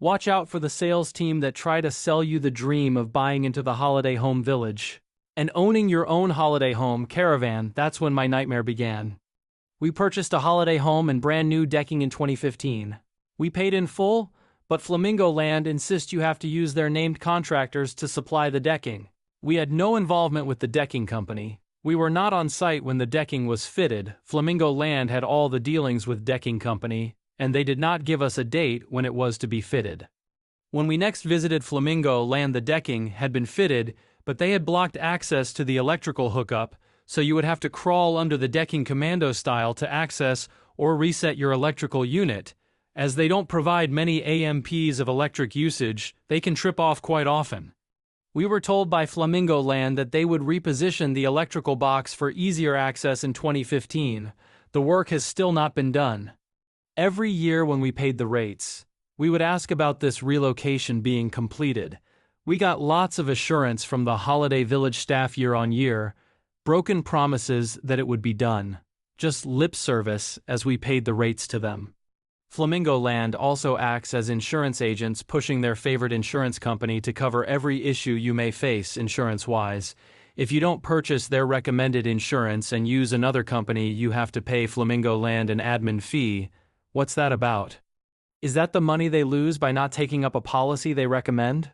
Watch out for the sales team that try to sell you the dream of buying into the holiday home village and owning your own holiday home caravan. That's when my nightmare began. We purchased a holiday home and brand new decking in 2015. We paid in full, but Flamingo Land insists you have to use their named contractors to supply the decking. We had no involvement with the decking company. We were not on site when the decking was fitted. Flamingo Land had all the dealings with decking company, and they did not give us a date when it was to be fitted. When we next visited Flamingo Land, the decking had been fitted, but they had blocked access to the electrical hookup, so you would have to crawl under the decking commando style to access or reset your electrical unit. As they don't provide many AMPs of electric usage, they can trip off quite often. We were told by Flamingo Land that they would reposition the electrical box for easier access in 2015. The work has still not been done. Every year when we paid the rates, we would ask about this relocation being completed. We got lots of assurance from the Holiday Village staff year on year, broken promises that it would be done, just lip service as we paid the rates to them. Flamingo Land also acts as insurance agents, pushing their favorite insurance company to cover every issue you may face insurance-wise. If you don't purchase their recommended insurance and use another company, you have to pay Flamingo Land an admin fee. What's that about? Is that the money they lose by not taking up a policy they recommend?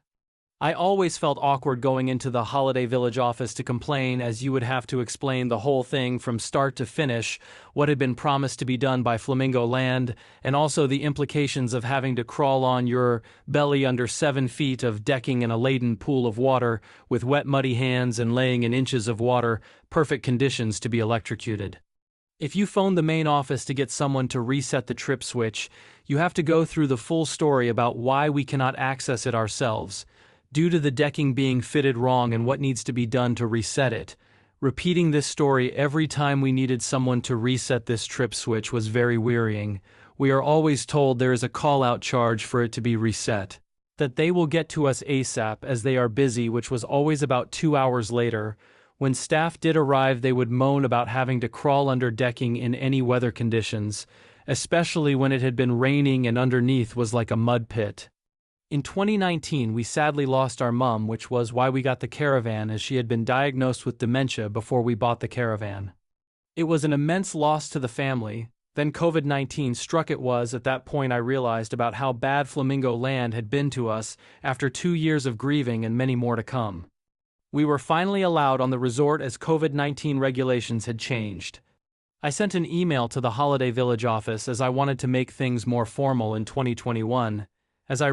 I always felt awkward going into the Holiday Village office to complain, as you would have to explain the whole thing from start to finish, what had been promised to be done by Flamingo Land, and also the implications of having to crawl on your belly under 7 feet of decking in a laden pool of water, with wet muddy hands and laying in inches of water, perfect conditions to be electrocuted. If you phone the main office to get someone to reset the trip switch, you have to go through the full story about why we cannot access it ourselves, due to the decking being fitted wrong and what needs to be done to reset it. Repeating this story every time we needed someone to reset this trip switch was very wearying. We are always told there is a call-out charge for it to be reset, that they will get to us ASAP as they are busy, which was always about 2 hours later. When staff did arrive, they would moan about having to crawl under decking in any weather conditions, especially when it had been raining and underneath was like a mud pit. In 2019, we sadly lost our mum, which was why we got the caravan, as she had been diagnosed with dementia before we bought the caravan. It was an immense loss to the family. Then COVID-19 struck. It was at that point I realized about how bad Flamingo Land had been to us after 2 years of grieving and many more to come. We were finally allowed on the resort as COVID-19 regulations had changed. I sent an email to the Holiday Village office as I wanted to make things more formal in 2021, as I